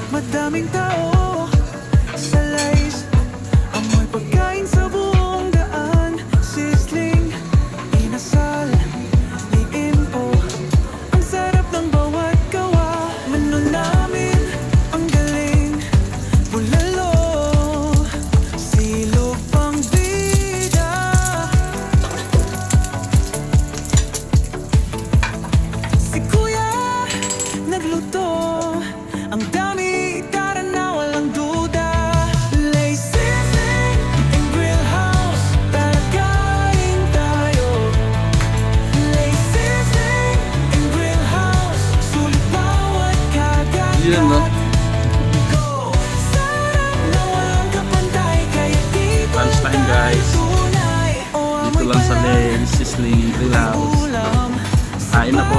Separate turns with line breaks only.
Madaming tao sa lies, amoy pagkain sa buong daan. Sizzling, inasal, liin po, ang sarap ng bawat gawa. Menu namin, ang galing, bulalo, silog pang bida. Si Kuya nagluto, ang dami, tara na walang duda. Lay sizzling in grill house, tara kain tayo. Lay sizzling in grill house, sulit bawat
Yun, no?
kagagat. Go! Sarap na walang kapantay, kaya dito
Lunchtime, guys.
tunay. O
Dito
amoy
lang sa
pala
Lay Sizzling Grill House.
ulam,
Kain na po.